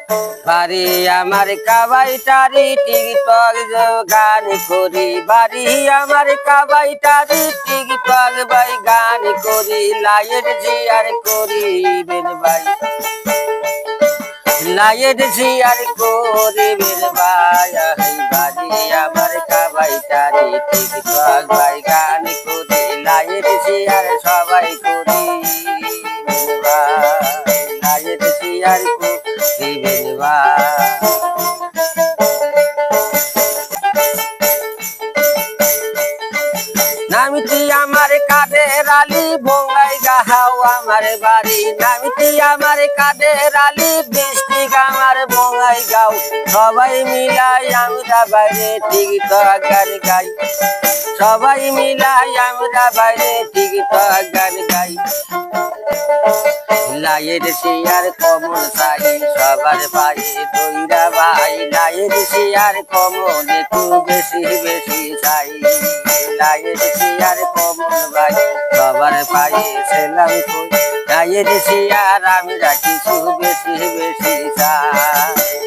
বাড়ি আমার কাবাইটারি টিকটক গান করি, বাড়ি আমার কাবাইটারি টিকটক ভাই গান করি, লাইট জিয়ার করিবেন ভাই, লাইট জিয়ার করিবেন ভাই। বাড়ি আমার কাবাইটারি টিকটক ভাই গান করি, লাইট জিয়ার সবাই করি ভাই, লাইট জিয়ার করিবেন ভাই। নামিতি আমার কাদের আলী বঙ্গাই গাহাও আমার বাড়ি, নামিতি আমার কাদের আলী ডিস্ট্রিক্ট আমার বঙ্গাই গাও, সবাই মিলাই আমরা বাইরে টিকটক গান গাই, সবাই মিলাই আমরা বাইরে টিকটক গান গাই। লাইট শেয়ার কমল চাই সবার পায়ে দইরা ভাই, লাইট শেয়ার কমল একটু বেশি বেশি চাই, লাইট শেয়ার কমল ভাই সবার পায়ে ছিলাম কই, লাইট শেয়ার আমরা কিছু বেশি বেশি চাই।